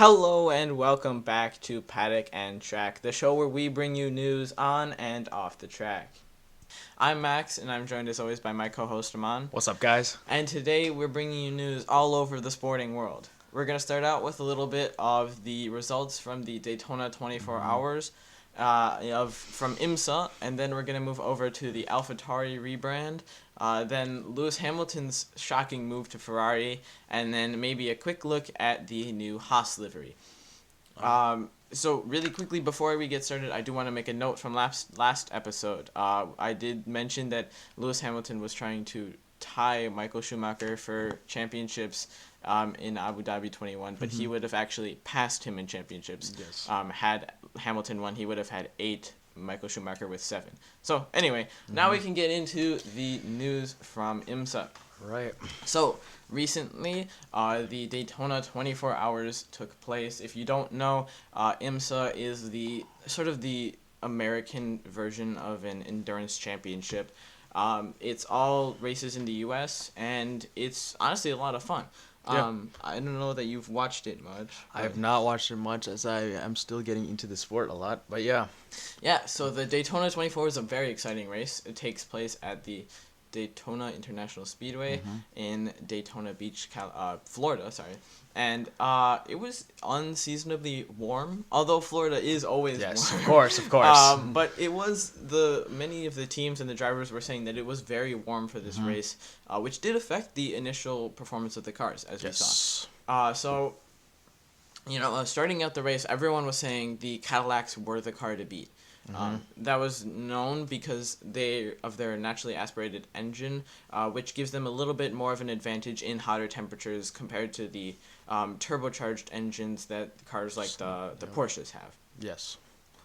Hello and welcome back to Paddock and Track, the show where we bring you news on and off the track. I'm Max, and I'm joined as always by my co-host Amaan. What's up, guys? And today we're bringing you news all over the sporting world. We're going to start out with a little bit of the results from the Daytona 24 Hours from IMSA, and then we're going to move over to the AlphaTauri rebrand, then Lewis Hamilton's shocking move to Ferrari, and then maybe a quick look at the new Haas livery. So really quickly before we get started, I do want to make a note from last episode. I did mention that Lewis Hamilton was trying to tie Michael Schumacher for championships in Abu Dhabi 21, but he would have actually passed him in championships. Yes. Had Hamilton won, he would have had 8, Michael Schumacher with 7. So anyway, now we can get into the news from IMSA. Right. So recently, the Daytona 24 Hours took place. If you don't know, IMSA is the sort of the American version of an endurance championship. It's all races in the U.S., and it's honestly a lot of fun. Yeah. I don't know that you've watched it much. I have not watched it much as I am still getting into the sport a lot, but yeah. Yeah, so the Daytona 24 is a very exciting race. It takes place at the Daytona International Speedway in Daytona Beach, Florida, and it was unseasonably warm, although Florida is always warm. Of course. But it was many of the teams and the drivers were saying that it was very warm for this race, which did affect the initial performance of the cars, as we saw. So, starting out the race, everyone was saying the Cadillacs were the car to beat. That was known because of their naturally aspirated engine, which gives them a little bit more of an advantage in hotter temperatures compared to the turbocharged engines that cars like the Porsches have. Yes.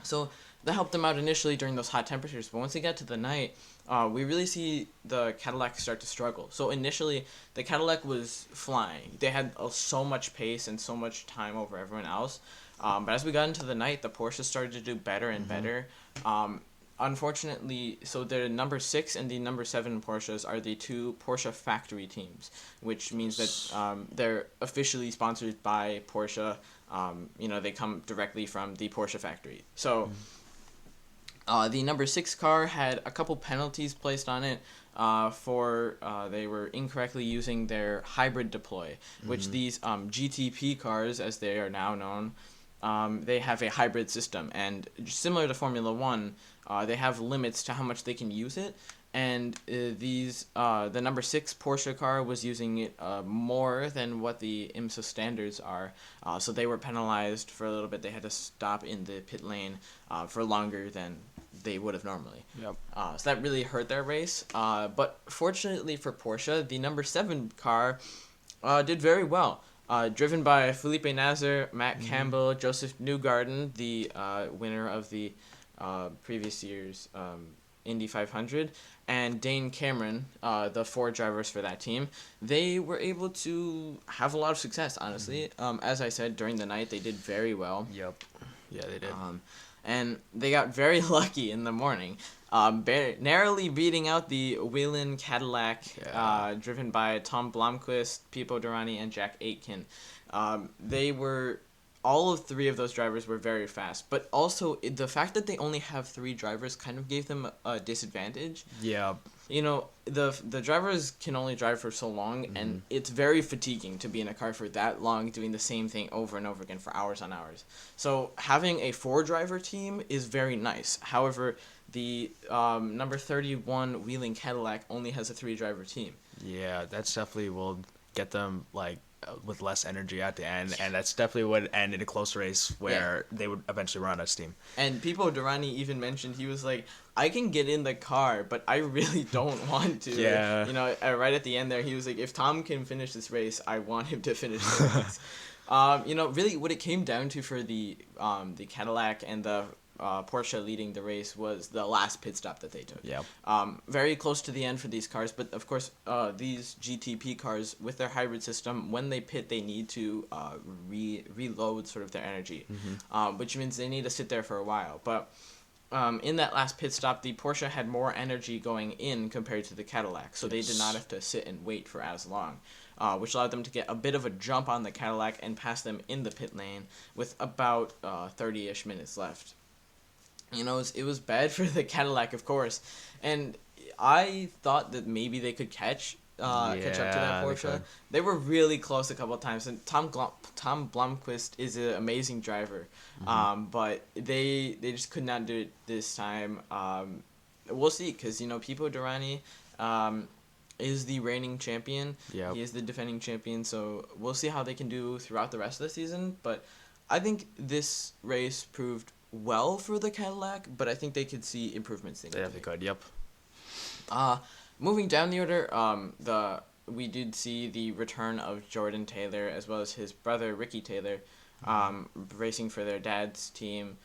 So that helped them out initially during those hot temperatures, but once they got to the night, we really see the Cadillac start to struggle. So initially, the Cadillac was flying. They had so much pace and so much time over everyone else. But as we got into the night, the Porsche started to do better and better. Unfortunately, so the number 6 and the number 7 Porsches are the 2 Porsche factory teams, which means that they're officially sponsored by Porsche. They come directly from the Porsche factory. So the number 6 car had a couple penalties placed on it for they were incorrectly using their hybrid deploy, which these GTP cars, as they are now known, they have a hybrid system, and similar to Formula 1, they have limits to how much they can use it, and the number 6 Porsche car was using it more than what the IMSA standards are, so they were penalized for a little bit. They had to stop in the pit lane for longer than they would have normally. Yep. So that really hurt their race, but fortunately for Porsche, the number 7 car did very well. Driven by Felipe Nasr, Matt Campbell, Joseph Newgarden, the winner of the previous year's Indy 500, and Dane Cameron, the 4 drivers for that team. They were able to have a lot of success, honestly. As I said, during the night, they did very well. Yep. Yeah, they did. And they got very lucky in the morning, narrowly beating out the Whelen Cadillac, driven by Tom Blomqvist, Pipo Derani, and Jack Aitken. All 3 of those drivers were very fast, but also the fact that they only have 3 drivers kind of gave them a disadvantage. Yeah. The drivers can only drive for so long, and it's very fatiguing to be in a car for that long doing the same thing over and over again for hours on hours. So having a 4-driver team is very nice. However, the number 31 Wheeling Cadillac only has a 3-driver team. Yeah, that's definitely will get them with less energy at the end, and that's definitely would end in a close race where they would eventually run out of steam. And Pipo Derani even mentioned, he was like, I can get in the car, but I really don't want to. Yeah. Right at the end there, he was like, if Tom can finish this race, I want him to finish the race. Really what it came down to for the Cadillac and the Porsche leading the race was the last pit stop that they took. Yeah. Very close to the end for these cars, but of course, these GTP cars with their hybrid system, when they pit, they need to reload sort of their energy, which means they need to sit there for a while. But in that last pit stop, the Porsche had more energy going in compared to the Cadillac, so they did not have to sit and wait for as long, which allowed them to get a bit of a jump on the Cadillac and pass them in the pit lane with about 30-ish minutes left. It was bad for the Cadillac, of course, and I thought that maybe they could catch up to that Porsche. They were really close a couple of times, and Tom Blomqvist is an amazing driver, but they just could not do it this time. We'll see, because Pipo Derani is the reigning champion. Yep. He is the defending champion, so we'll see how they can do throughout the rest of the season. But I think this race proved well for the Cadillac, but I think they could see improvements. They definitely could. Yep. Moving down the order, we did see the return of Jordan Taylor as well as his brother Ricky Taylor, racing for their dad's team,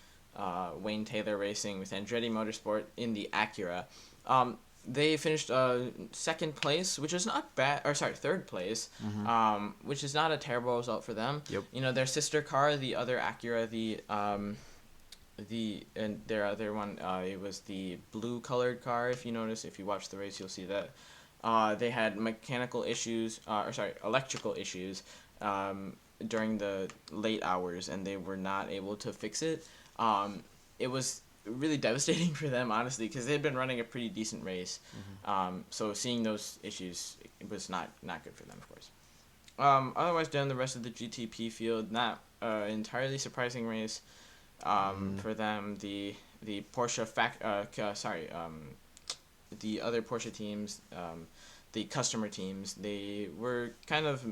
Wayne Taylor Racing with Andretti Motorsport in the Acura. They finished second place, which is not bad, or sorry, third place, which is not a terrible result for them. Yep. Their sister car, the other Acura, and their other one, it was the blue colored car. If you watch the race, you'll see that they had electrical issues during the late hours, and they were not able to fix it. It was really devastating for them, honestly, because they had been running a pretty decent race. So seeing those issues, it was not good for them, of course. Otherwise, down the rest of the GTP field, not entirely surprising race. For them, the Porsche the other Porsche teams, the customer teams, they were kind of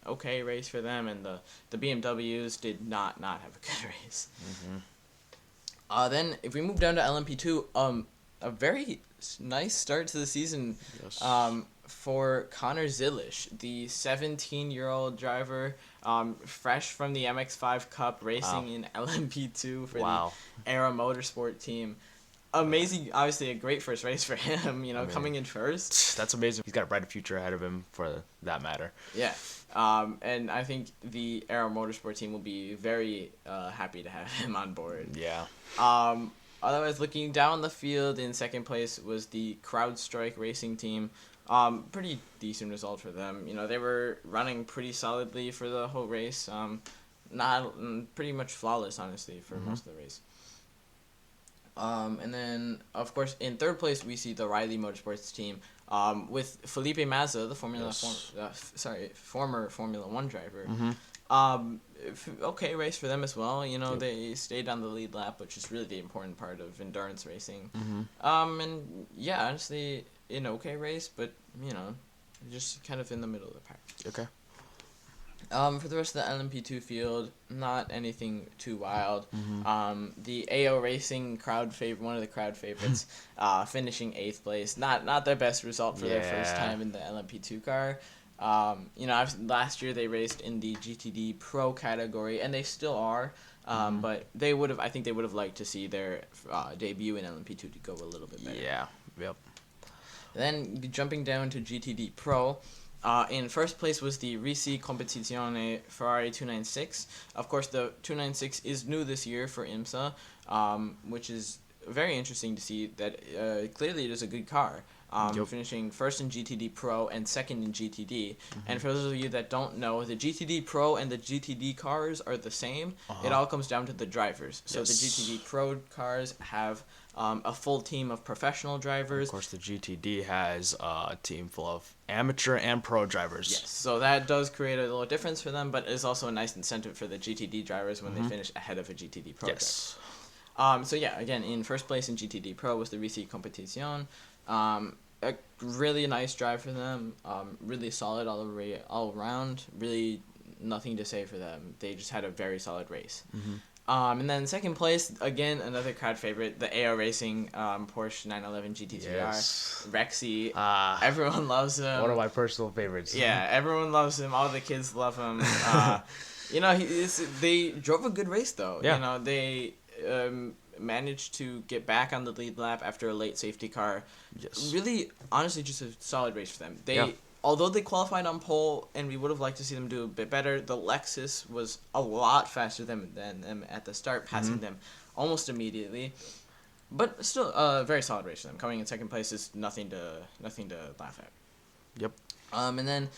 okay race for them, and the BMWs did not have a good race. Then if we move down to LMP2, a very nice start to the season. Yes. For Connor Zilisch, the 17-year-old driver, fresh from the MX-5 Cup, racing in LMP2 for the Era Motorsport team. Amazing, obviously a great first race for him, coming in first. That's amazing. He's got a bright future ahead of him, for that matter. Yeah. And I think the Era Motorsport team will be very happy to have him on board. Yeah. Otherwise, looking down the field, in second place was the CrowdStrike Racing team. Pretty decent result for them. They were running pretty solidly for the whole race. Not pretty much flawless, honestly, for most of the race. And then, of course, in third place, we see the Riley Motorsports team, with Felipe Mazza, the former Formula One driver. Okay race for them as well. They stayed on the lead lap, which is really the important part of endurance racing. And yeah, honestly, an okay race, but just kind of in the middle of the pack. Okay. For the rest of the LMP2 field, not anything too wild. The AO Racing one of the crowd favorites, finishing 8th place. Not their best result for their first time in the LMP2 car. Last year they raced in the GTD Pro category, and they still are. But I think they would have liked to see their debut in LMP2 to go a little bit better. Yeah. Yep. Then jumping down to GTD Pro. In first place was the Risi Competizione Ferrari 296. Of course, the 296 is new this year for IMSA, which is very interesting to see that clearly it is a good car. Finishing first in GTD Pro and second in GTD. And for those of you that don't know, the GTD Pro and the GTD cars are the same. It all comes down to the drivers. So the GTD Pro cars have a full team of professional drivers. Of course, the GTD has a team full of amateur and pro drivers. Yes, so that does create a little difference for them, but it's also a nice incentive for the GTD drivers when they finish ahead of a GTD Pro driver. So yeah, again, in first place in GTD Pro was the Risi Competizione. A really nice drive for them. Really solid all around. Really nothing to say for them. They just had a very solid race. And then second place, again, another crowd favorite, the AO Racing Porsche 911 GT3R. Rexy. Everyone loves him. One of my personal favorites. Yeah, everyone loves him. All the kids love him. They drove a good race, though. Yeah. They managed to get back on the lead lap after a late safety car. Yes. Really, honestly, just a solid race for them. Although they qualified on pole, and we would have liked to see them do a bit better, the Lexus was a lot faster than them at the start, passing them almost immediately. But still, a very solid race for them. Coming in second place is nothing to laugh at. Yep. And then,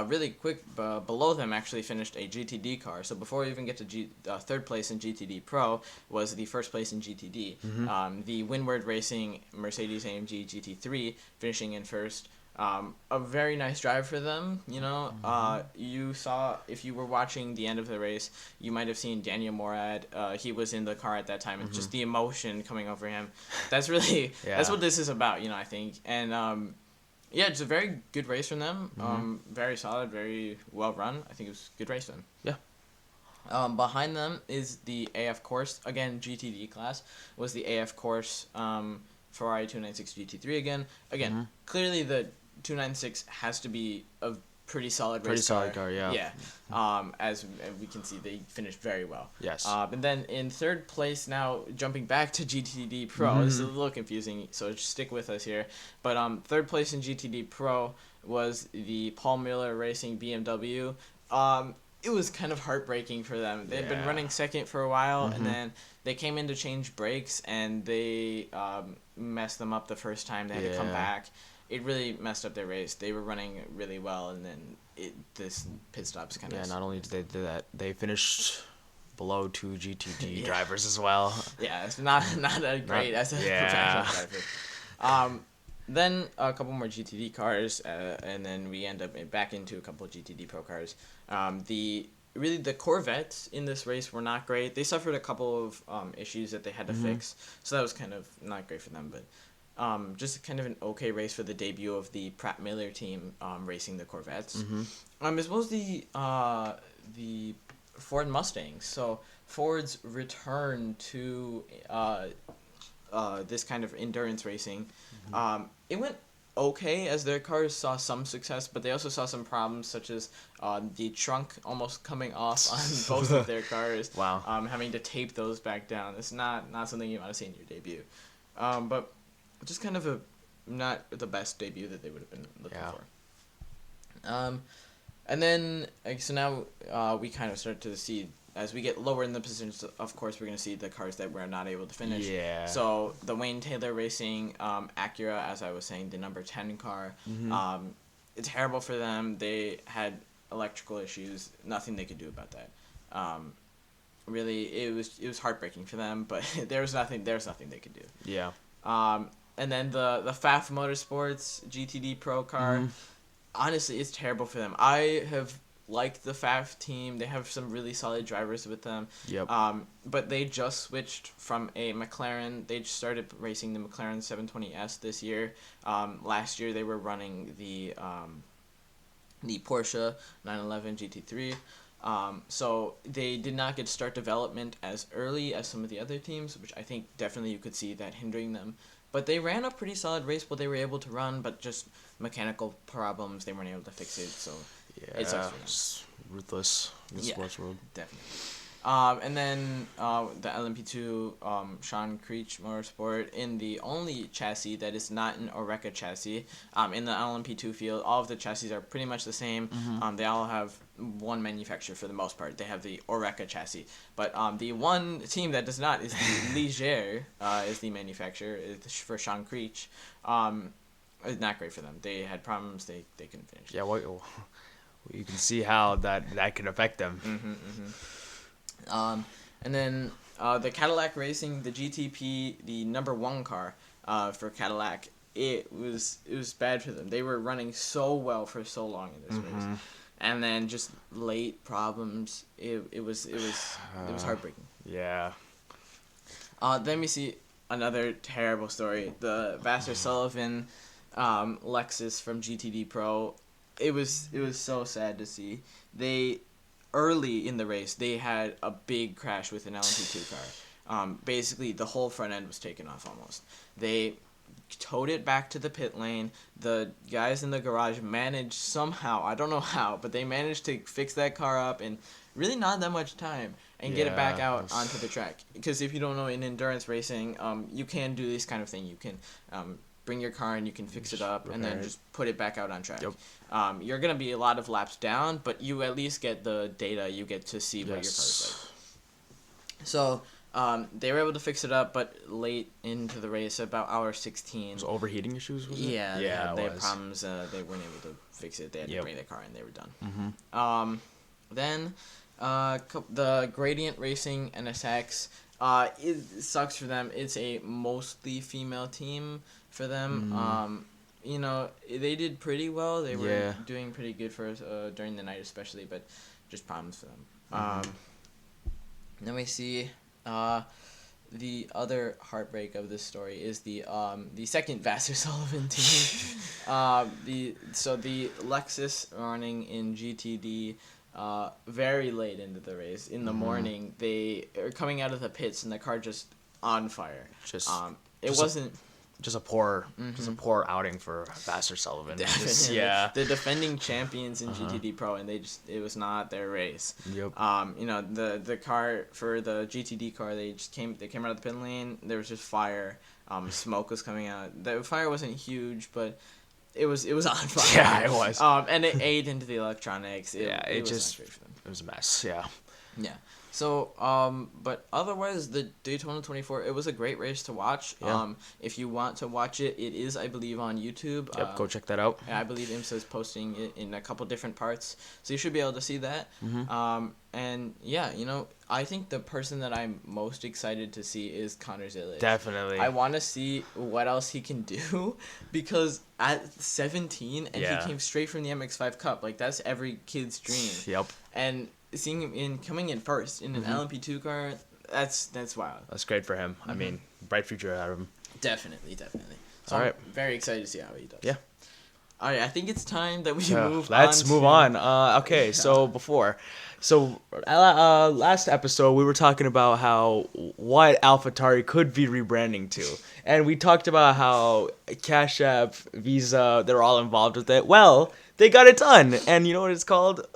really quick, below them actually finished a GTD car. So before we even get to third place in GTD Pro was the first place in GTD. The Windward Racing Mercedes-AMG GT3 finishing in first. A very nice drive for them. You know, you saw, if you were watching the end of the race, you might have seen Daniel Morad. He was in the car at that time, and just the emotion coming over him. That's really that's what this is about. You know, I think, and yeah, it's a very good race from them. Very solid, very well run. I think it was a good race for them. Yeah. Behind them is the AF Course. Again, GTD class was the AF Course Ferrari 296 GT3 again. Again, clearly the 296 has to be a pretty solid race car, yeah. Yeah. As we can see, they finished very well. Yes. And then in third place now, jumping back to GTD Pro, this is a little confusing, so just stick with us here. But third place in GTD Pro was the Paul Miller Racing BMW. It was kind of heartbreaking for them. They had been running second for a while, and then they came in to change brakes, and they messed them up the first time. They had to come back. It really messed up their race. They were running really well, and then this pit stops kind of... Yeah, not only did they do that, they finished below 2 GTD drivers as well. Yeah, it's not a great as a professional driver. Then a couple more GTD cars, and then we end up back into a couple of GTD Pro cars. The Corvettes in this race were not great. They suffered a couple of issues that they had to fix, so that was kind of not great for them, but... just kind of an okay race for the debut of the Pratt Miller team racing the Corvettes. As well as the Ford Mustangs. So Ford's return to this kind of endurance racing, it went okay as their cars saw some success, but they also saw some problems such as the trunk almost coming off on both of their cars. Wow. Having to tape those back down. It's not something you want to see in your debut. But just kind of not the best debut that they would have been looking for. And then, so now we kind of start to see, as we get lower in the positions, of course, we're going to see the cars that we're not able to finish. Yeah. So the Wayne Taylor Racing Acura, as I was saying, the number 10 car, it's terrible for them. They had electrical issues, nothing they could do about that. Really, it was heartbreaking for them, but there was nothing they could do. Yeah. And then the FAF Motorsports GTD Pro car, honestly, it's terrible for them. I have liked the FAF team. They have some really solid drivers with them. Yep. But they just switched from a McLaren. They just started racing the McLaren 720S this year. Last year they were running the Porsche 911 GT3. So they did not get to start development as early as some of the other teams, which I think definitely you could see that hindering them. But they ran a pretty solid race while they were able to run, but just mechanical problems, they weren't able to fix it, so it sucks for them. It's ruthless in the sports world. Definitely. And then the LMP2 Sean Creech Motorsport in the only chassis that is not an Oreca chassis. In the LMP2 field, all of the chassis are pretty much the same. They all have one manufacturer for the most part. They have the Oreca chassis. But the one team that does not is the Ligier, is the manufacturer for Sean Creech. It's not great for them. They had problems. They couldn't finish. Yeah, well, you can see how that can affect them. And then the Cadillac Racing, the GTP, the number 1 car for Cadillac, it was bad for them. They were running so well for so long in this race, and then just late problems. It was heartbreaking. Yeah. Then we see another terrible story. The Vassar Sullivan Lexus from GTD Pro. It was so sad to see. Early in the race, they had a big crash with an LMP2 car. Basically, the whole front end was taken off almost. They towed it back to the pit lane. The guys in the garage managed somehow, I don't know how, but they managed to fix that car up in really not that much time and get it back out onto the track. Because if you don't know, in endurance racing, you can do this kind of thing. You can bring your car and you can fix it up and then just put it back out on track. Yep. You're going to be a lot of laps down, but you at least get the data. You get to see what your car is like. So They were able to fix it up, but late into the race, about hour 16. Was overheating issues? Was it? Yeah, they had was. problems. They weren't able to fix it. They had to bring the car in. They were done. Mm-hmm. Then, the Gradient Racing NSX. It sucks for them. It's a mostly female team for them. You know, they did pretty well. They were doing pretty good for us during the night, especially, but just problems for them. Then we see the other heartbreak of this story is the second Vassar Sullivan team. The Lexus running in GTD. Very late into the race. In the morning, they are coming out of the pits and the car just on fire. Just a poor outing for Vassar Sullivan. The defending champions in GTD Pro, and it was not their race. Yep. You know, the car for the GTD car, they came out of the pit lane. There was just fire. Smoke was coming out. The fire wasn't huge, but it was on fire. Yeah, it was. And it ate into the electronics. It was just not great for them. It was a mess. Yeah. Yeah. So, but otherwise, the Daytona 24, it was a great race to watch. Yeah. If you want to watch it, it is, I believe, on YouTube. Yep, go check that out. I believe IMSA is posting it in a couple different parts, so you should be able to see that. And yeah, you know, I think the person that I'm most excited to see is Connor Zilic. Definitely. I want to see what else he can do, because at 17, and he came straight from the MX-5 Cup. Like, that's every kid's dream. Yep. And seeing him coming in first in an LMP2 car, that's wild. That's great for him. I mean, bright future out of him. Definitely. So All right. I'm very excited to see how he does. Yeah. All right, I think it's time that we move on. Let's move on. Okay, so last episode we were talking about what AlphaTauri could be rebranding to, and we talked about how Cash App, Visa, they're all involved with it. Well, they got it done, and you know what it's called?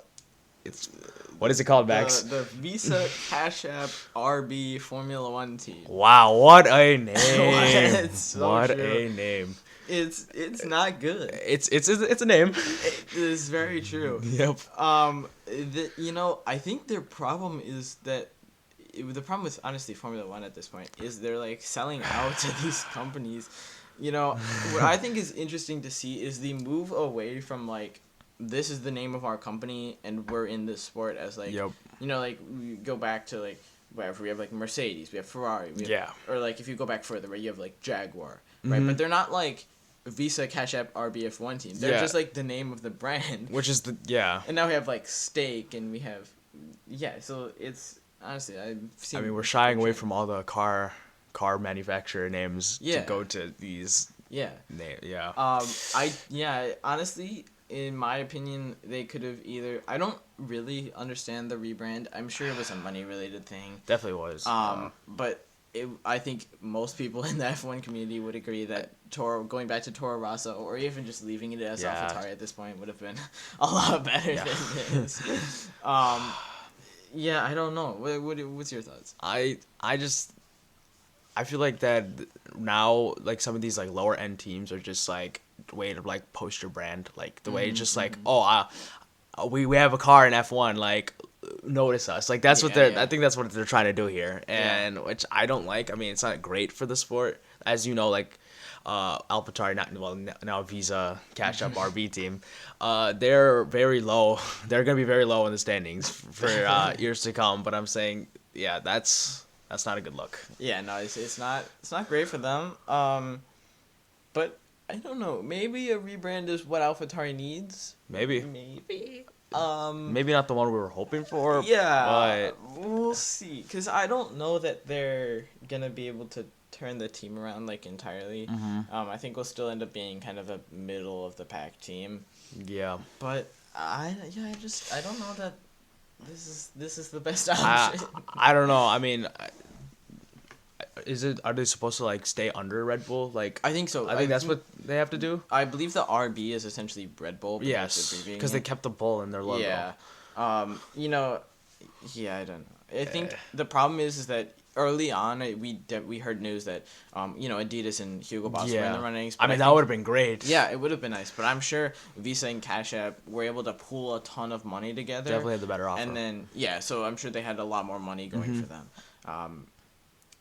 What is it called, Max? The Visa Cash App RB Formula One team. Wow, what a name! What a name! It's not good. It's a name. It is very true. Yep. You know, I think their problem is that the problem with, honestly, Formula One at this point is they're like selling out to these companies. You know, what I think is interesting to see is the move away from like, this is the name of our company and we're in this sport, as like, you know, like we go back to like wherever we have like Mercedes, we have Ferrari, or like if you go back further, right, you have like Jaguar, right? But they're not like Visa, Cash App, RBF1 team. They're just like the name of the brand, which is And now we have like Stake, and we have so it's honestly, we're shying away from all the car manufacturer names to go to these honestly, in my opinion, they could have either... I don't really understand the rebrand. I'm sure it was a money-related thing. Definitely was. But I think most people in the F1 community would agree that going back to Toro Rosso, or even just leaving it as AlphaTauri at this point, would have been a lot better than this. I don't know. What's your thoughts? I feel like that now, like, some of these like lower end teams are just like way to like post your brand, like the way it's just like, we have a car in F1, like, notice us, like that's what I think that's what they're trying to do here, and which I don't like. I mean, it's not great for the sport, as you know, like AlphaTauri, now Visa, Cash App, RB team, they're very low. They're gonna be very low in the standings for years to come. But I'm saying, that's not a good look. Yeah, no, it's not great for them. But I don't know. Maybe a rebrand is what AlphaTauri needs. Maybe. Maybe not the one we were hoping for. Yeah, but we'll see. Because I don't know that they're gonna be able to turn the team around like entirely. I think we'll still end up being kind of a middle of the pack team. Yeah. But I don't know that this is the best option. I don't know. I mean, are they supposed to like stay under Red Bull? Like, I think so. I think that's what they have to do. I believe the RB is essentially Red Bull. Yes, because they kept the bull in their logo. Yeah. You know, I don't know. I think the problem is that early on we heard news that you know, Adidas and Hugo Boss were in the runnings. I mean, that would have been great. Yeah, it would have been nice, but I'm sure Visa and Cash App were able to pool a ton of money together. Definitely had the better offer. And then so I'm sure they had a lot more money going for them.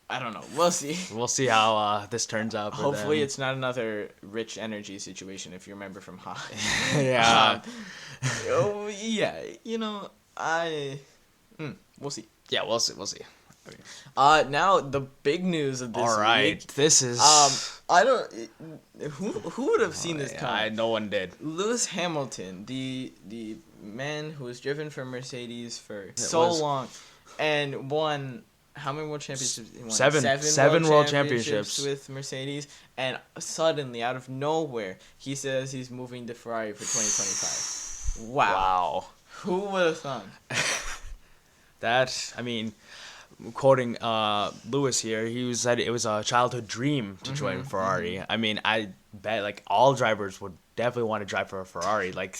I don't know. We'll see. We'll see how this turns out. For Hopefully, them. it's not another rich energy situation. If you remember from Haas. Yeah. Oh yeah. We'll see. Yeah, we'll see. We'll see. Now the big news of this All right, week. this is. I don't. Who would have seen this coming? No one did. Lewis Hamilton, the man who was driven for Mercedes for so long, and won how many world championships? He won Seven world championships with Mercedes, and suddenly out of nowhere he says he's moving to Ferrari for 2025. Wow. Who would have thought? That, I mean, quoting Lewis here, he said it was a childhood dream to join Ferrari. I mean, I bet like all drivers would definitely want to drive for a Ferrari. Like,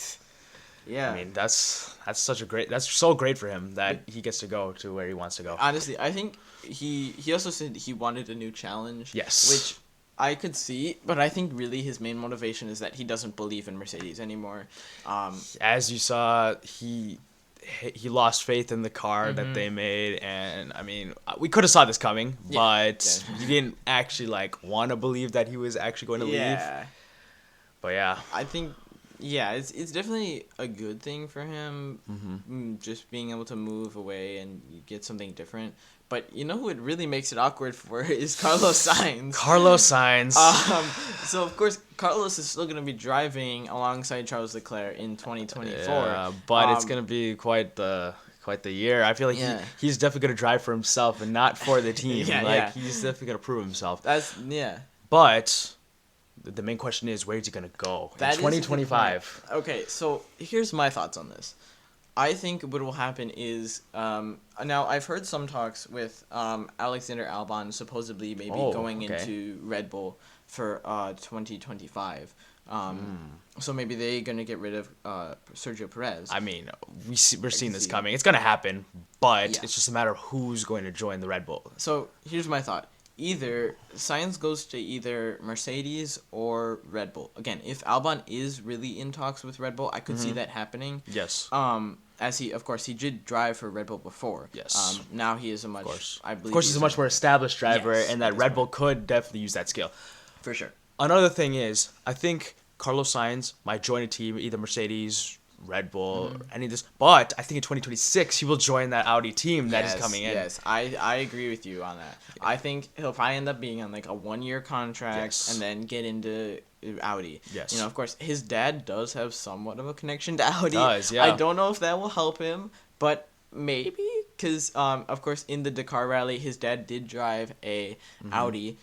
yeah. I mean, that's so great for him that he gets to go to where he wants to go. Honestly, I think he also said he wanted a new challenge. Yes. Which I could see, but I think really his main motivation is that he doesn't believe in Mercedes anymore. As you saw, he lost faith in the car that they made, and I mean, we could have saw this coming, but he didn't actually like want to believe that he was actually going to leave. But yeah, I think it's definitely a good thing for him, just being able to move away and get something different. But you know who it really makes it awkward for is Carlos Sainz. So of course Carlos is still going to be driving alongside Charles Leclerc in 2024. Yeah, but it's going to be quite the year. I feel like he's definitely going to drive for himself and not for the team. He's definitely going to prove himself. But the main question is, where is he going to go in 2025? Okay, so here's my thoughts on this. I think what will happen is, now I've heard some talks with Alexander Albon supposedly maybe going into Red Bull for 2025. So maybe they're going to get rid of Sergio Perez. I mean, we're seeing this coming. It's going to happen, but it's just a matter of who's going to join the Red Bull. So here's my thought. Either Sainz goes to either Mercedes or Red Bull. Again, if Albon is really in talks with Red Bull, I could see that happening. Yes. As he did drive for Red Bull before. Yes. Now he is a much, I believe. Of course, he's a much more established driver, and that Red Bull could definitely use that skill. For sure. Another thing is, I think Carlos Sainz might join a team, either Mercedes, Red Bull, or any of this. But I think in 2026 he will join that Audi team that is coming in. Yes, I agree with you on that. Yeah. I think he'll probably end up being on like a 1-year contract and then get into Audi. Yes. You know, of course, his dad does have somewhat of a connection to Audi. Does, yeah. I don't know if that will help him, but maybe because of course in the Dakar rally his dad did drive a Audi.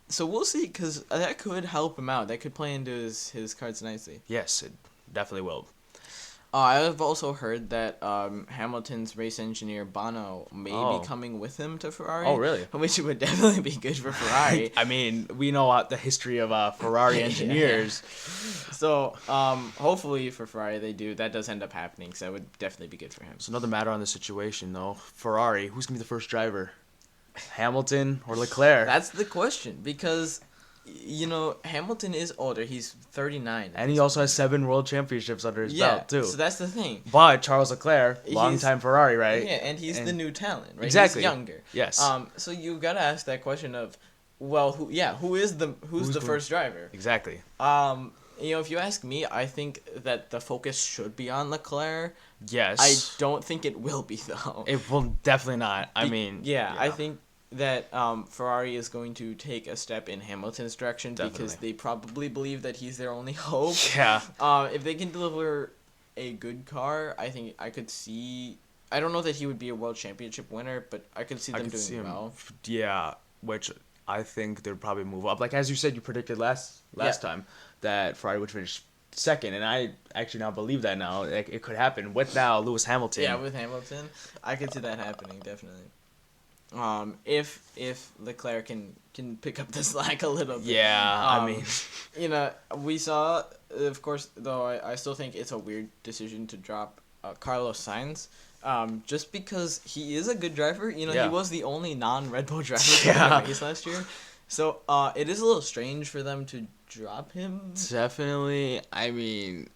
So we'll see, because that could help him out. That could play into his cards nicely. Yes, it definitely will. I have also heard that Hamilton's race engineer Bono may be coming with him to Ferrari. Oh, really? Which would definitely be good for Ferrari. I mean, we know the history of Ferrari engineers. So hopefully for Ferrari they do. That does end up happening, so that would definitely be good for him. So another matter on the situation, though. Ferrari, who's going to be the first driver? Hamilton or Leclerc? That's the question, because you know, Hamilton is older. He's 39. And he also has 7 world championships under his belt, too. So that's the thing. But Charles Leclerc, long-time Ferrari, right? Yeah, and he's the new talent, right? Exactly. He's younger. Yes. So you got to ask that question of, well, who's the first driver? Exactly. You know, if you ask me, I think that the focus should be on Leclerc. Yes. I don't think it will be, though. It will definitely not. I think that Ferrari is going to take a step in Hamilton's direction because they probably believe that he's their only hope. Yeah. If they can deliver a good car, I think I could see. I don't know that he would be a world championship winner, but I could see them doing well. Yeah, which I think they'd probably move up. Like as you said, you predicted last time that Ferrari would finish second, and I actually now believe that now. Like, it could happen with now Lewis Hamilton. Yeah, with Hamilton, I could see that happening definitely. If Leclerc can pick up the slack a little bit. Yeah, I mean, you know, we saw, of course, though I still think it's a weird decision to drop Carlos Sainz. Just because he is a good driver. You know, he was the only non-Red Bull driver in the race last year. So it is a little strange for them to drop him. Definitely. I mean,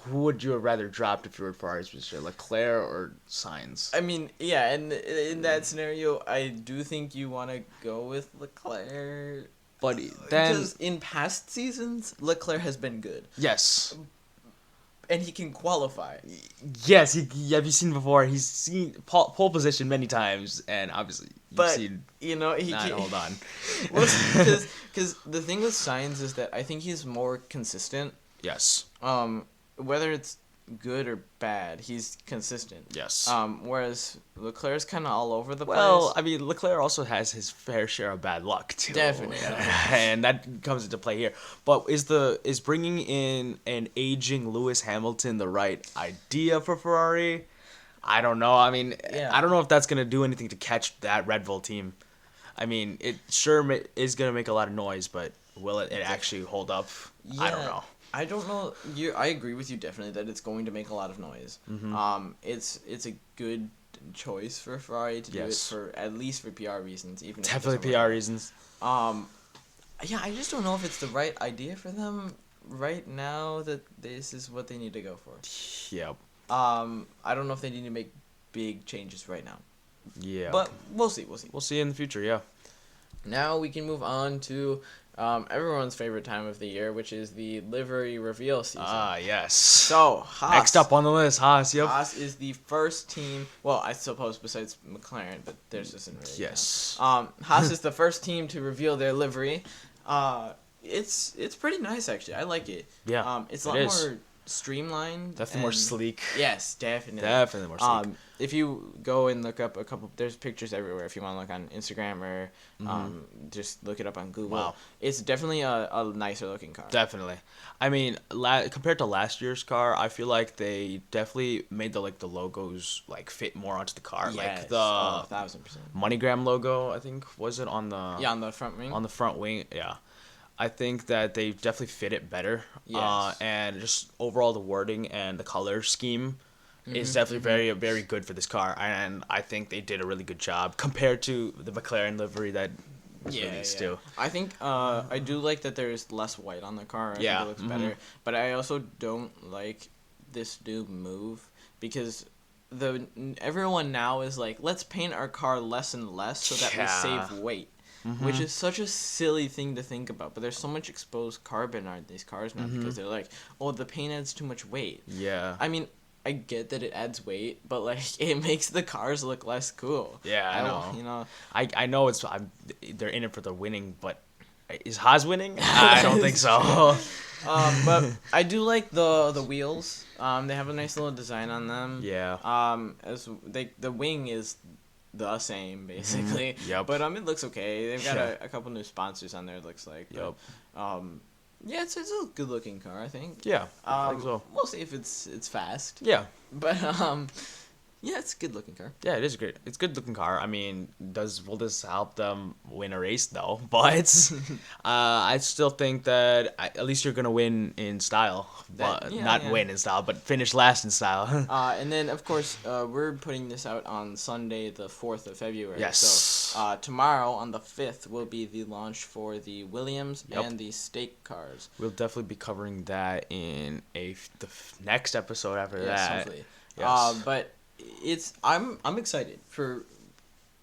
who would you have rather dropped if you were Ferrari's position, Leclerc or Sainz? I mean, yeah, and in that scenario, I do think you want to go with Leclerc. But then, Because in past seasons, Leclerc has been good. yes. And he can qualify. Yes, have you seen before? He's seen pole position many times, and obviously you've seen. You know, he can... Hold on. Because the thing with Sainz is that I think he's more consistent. Yes. Whether it's good or bad, he's consistent. Yes. Whereas Leclerc's kind of all over the place. Well, I mean, Leclerc also has his fair share of bad luck too. Definitely. And that comes into play here. But is bringing in an aging Lewis Hamilton the right idea for Ferrari? I don't know. I mean, I don't know if that's gonna do anything to catch that Red Bull team. I mean, it sure is gonna make a lot of noise, but will it actually hold up? Yeah. I don't know. I don't know. I agree with you definitely that it's going to make a lot of noise. Mm-hmm. It's a good choice for Ferrari to do it for at least for PR reasons, even Definitely PR reasons. Yeah, I just don't know if it's the right idea for them right now that this is what they need to go for. Yep. I don't know if they need to make big changes right now. Yeah. But we'll see. We'll see in the future. Yeah. Now we can move on to everyone's favorite time of the year, which is the livery reveal season. Ah, yes. So, Haas. Next up on the list, Haas. Yep. Haas is the first team. Well, I suppose besides McLaren, but theirs doesn't really. Yes. Count. Haas is the first team to reveal their livery. It's pretty nice actually. I like it. Yeah. It's a lot more streamlined. Definitely more sleek. Yes, definitely. Definitely more sleek. If you go and look up a couple, there's pictures everywhere. If you want to look on Instagram or just look it up on Google. Wow. It's definitely a nicer looking car. Definitely. I mean, compared to last year's car, I feel like they definitely made the logos fit more onto the car. Yes. Like the 1000%. MoneyGram logo, I think, was it on the on the front wing. On the front wing, yeah. I think that they definitely fit it better. Yes. And just overall the wording and the color scheme is definitely very, very good for this car. And I think they did a really good job compared to the McLaren livery that was released too. I think I do like that there's less white on the car. I think it looks better. But I also don't like this new move because everyone now is like, let's paint our car less and less so that we save weight. Which is such a silly thing to think about, but there's so much exposed carbon on these cars now because they're like, oh, the paint adds too much weight. Yeah. I mean, I get that it adds weight, but it makes the cars look less cool. Yeah, I know. You know. I know they're in it for the winning, but is Haas winning? I don't think so. But I do like the wheels. They have a nice little design on them. Yeah. The wing is the same basically. Yep. But it looks okay. They've got a couple new sponsors on there. It looks like. Yep. But, yeah, it's a good looking car. I think. Yeah. I think so. We'll see if it's fast. Yeah. But yeah, it's a good looking car. Yeah, it is great. It's a good looking car. I mean, will this help them win a race though? But I still think that at least you're gonna win in style, but win in style, but finish last in style. And then of course we're putting this out on Sunday, the 4th of February. Yes. So tomorrow on the 5th will be the launch for the Williams and the Stake cars. We'll definitely be covering that in the next episode after that. Hopefully. Yes. But I'm excited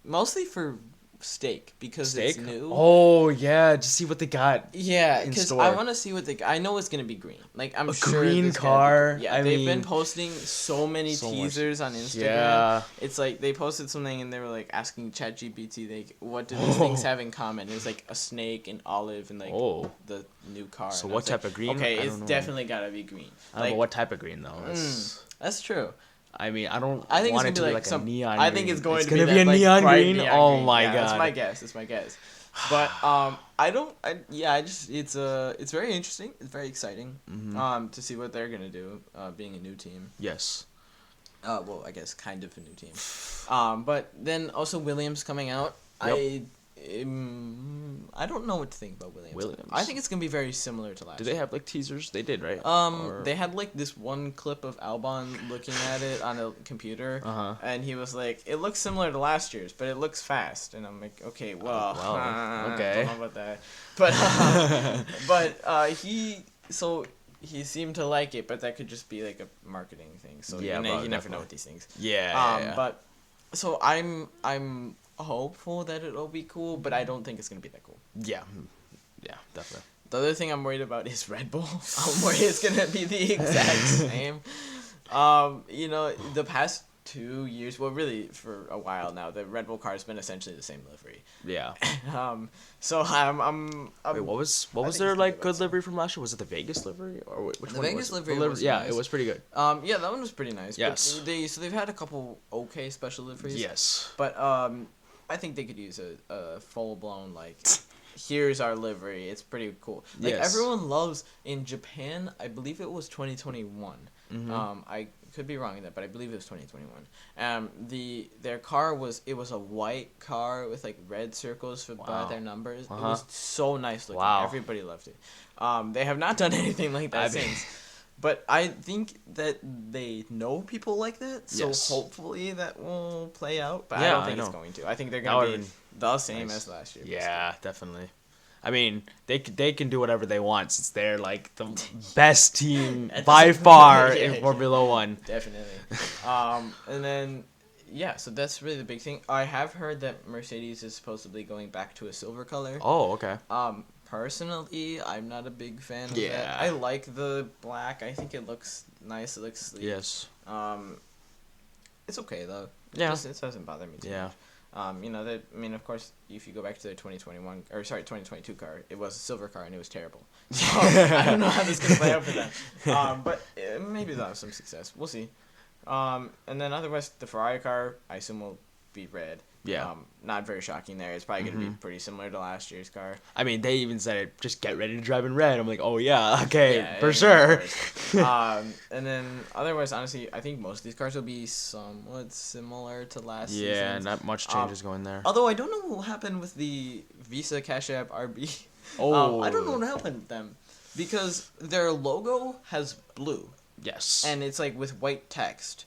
mostly for Stake because it's new. Oh yeah, just see what they got. Yeah, because I want to see what I know it's gonna be green. I'm sure green car. They've been posting so many teasers on Instagram. Yeah, it's like they posted something and they were asking ChatGPT what do these things have in common? It was a snake, an olive, and the new car. So what type of green? Okay, it's definitely gotta be green. I don't know what type of green though. That's true. I mean, I think it's want it to be some a neon I green. think it's going it's to be a neon green. Oh my god, that's my guess. But it's very interesting. It's very exciting. To see what they're gonna do, being a new team. Yes. Well, I guess kind of a new team. But then also Williams coming out. Yep. I don't know what to think about Williams. I think it's gonna be very similar to last year. Did they have teasers? They did, right? They had this one clip of Albon looking at it on a computer, and he was like, "It looks similar to last year's, but it looks fast." And I'm like, "Okay, well, okay, I don't know about that." But he seemed to like it, but that could just be like a marketing thing. So Yeah, you bro, never know definitely. with these things. Yeah. But so I'm hopeful that it'll be cool, but I don't think it's gonna be that cool. Yeah. Yeah, definitely. The other thing I'm worried about is Red Bull. I'm worried it's gonna be the exact same. The past 2 years, well, really for a while now, the Red Bull car has been essentially the same livery. Yeah. So I'm Wait, what was I think their it's gonna like be about good the same. livery from last year? Was it the Vegas livery or which The one Vegas was it? livery The was yeah, nice. it was pretty good. Yeah, that one was pretty nice. Yes. But they've had a couple okay special liveries. Yes. But I think they could use a full blown like, here's our livery. It's pretty cool. Like Yes. everyone loves in Japan. I believe it was 2021. I could be wrong in that, but I believe it was 2021. Their car was a white car with like red circles by Wow. their numbers. It Uh-huh. was so nice looking. Wow. Everybody loved it. They have not done anything like that I mean- since. But I think that they know people like that, so Yes. hopefully that will play out. But I Yeah, don't I think it's know. going to. I think they're That going to would've be the same nice. as last year. Yeah, definitely. I mean, they can do whatever they want since they're like the best team That by doesn't- far Yeah, in Formula One. Definitely. And then, yeah, so that's really the big thing. I have heard that Mercedes is supposedly going back to a silver color. Oh, okay. Personally, I'm not a big fan of Yeah. that. I like the black. I think it looks nice. It looks sleek. Yes. It's okay though. Yeah. It doesn't bother me too Yeah. much. Of course, if you go back to their 2022 car, it was a silver car and it was terrible. So I don't know how this is gonna play out for them. But maybe they'll have some success. We'll see. And then otherwise, the Ferrari car, I assume will be red. Yeah. Not very shocking there. It's probably gonna be pretty similar to last year's car. I mean, they even said it. Just get ready to drive in red. I'm like, oh yeah, okay, Yeah, for yeah, sure. of course. And then otherwise, honestly, I think most of these cars will be somewhat similar to last Yeah, season's. not much changes going there. Although I don't know what will happen with the Visa Cash App RB. Oh. I don't know what happened with them because their logo has blue Yes. and it's like with white text,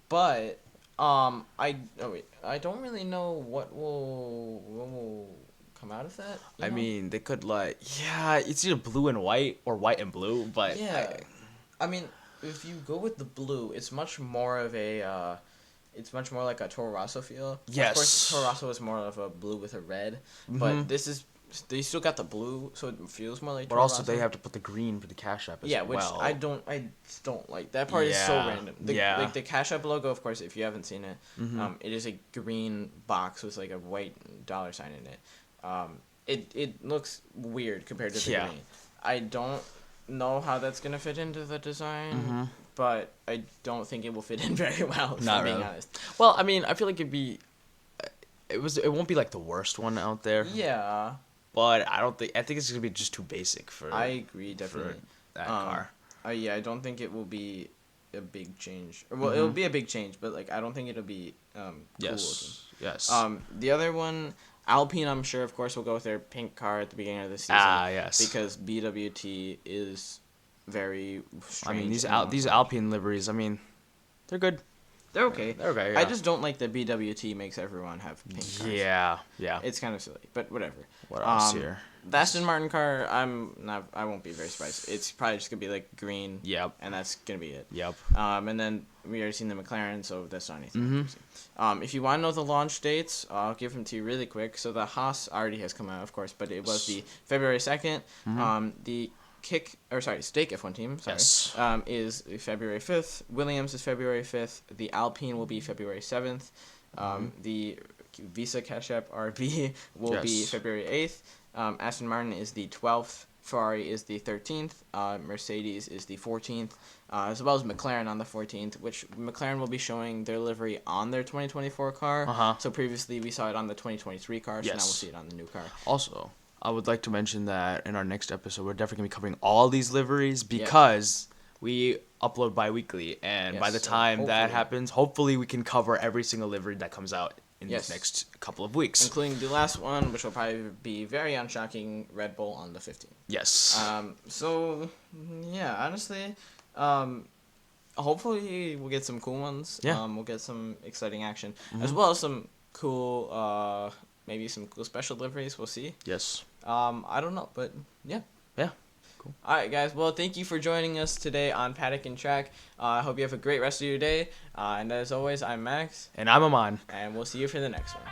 but I don't really know what will come out of that. you I know? mean, they could it's either blue and white or white and blue, but Yeah, I mean, if you go with the blue, it's much more of a, it's much more like a Toro Rosso feel. Yes. Of course, Toro Rosso is more of a blue with a red, Mhm. but they still got the blue, so it feels more like. but Toro also Rosso. they have to put the green for the Cash App as Yeah, which well. I just don't like. That part is so Yeah, random. yeah. Like the Cash App logo, of course, if you haven't seen it, Mhm. it is a green box with like a white dollar sign in it. It looks weird compared to the Yeah. green. I don't know how that's gonna fit into the design, Mhm. but I don't think it will fit in very well. If Not I'm being really. honest. Well, I mean, I feel like it won't be like the worst one out there. Yeah, But I think it's gonna be just too basic for I agree definitely. that car. Yeah, I don't think it will be a big change. Well, it'll be a big change, but like I don't think it'll be cool Yes. Yes. looking. The other one, Alpine, I'm sure, of course, will go with their pink car at the beginning of the season. Yes. Because BWT is very strange. I mean, these and these like- Alpine liveries. I mean, they're good. they're okay. They're okay. I Yeah. just don't like that BWT makes everyone have pink cars. Yeah. Yeah. It's kind of silly, but whatever. What else here? The Aston Martin car, I won't be very surprised. It's probably just gonna be like green. Yep. And that's gonna be it. Yep. And then we already seen the McLaren, so that's not anything. Mhm. Crazy. If you want to know the launch dates, I'll give them to you really quick. So the Haas already has come out, of course, but it was the February 2nd. The Stake F1 team, Yes. is February 5th. Williams is February 5th. The Alpine will be February 7th. The Visa Cash App RB will be Yes. February 8th. Aston Martin is the 12th. Ferrari is the 13th. Mercedes is the 14th. As well as McLaren on the 14th, which McLaren will be showing their livery on their 2024 car. Uh-huh. So previously we saw it on the 2023 car, so now we'll Yes. see it on the new car. Also, I would like to mention that in our next episode, we're definitely gonna be covering all these liveries because we upload bi-weekly, and by Yes, the so time that hopefully- happens, hopefully we can cover every single livery that comes out in Yes. this next couple of weeks. Including the last one, which will probably be very unshocking, Red Bull on the 15th. Yes. So, yeah, honestly, hopefully we'll get some cool ones. Yeah. We'll get some exciting action, as well as some cool, maybe some cool special liveries. We'll see. Yes. I don't know, but yeah. Yeah. Cool. All right, guys. Well, thank you for joining us today on Paddock and Track. I hope you have a great rest of your day. And as always, I'm Max. And I'm Amaan. And we'll see you for the next one.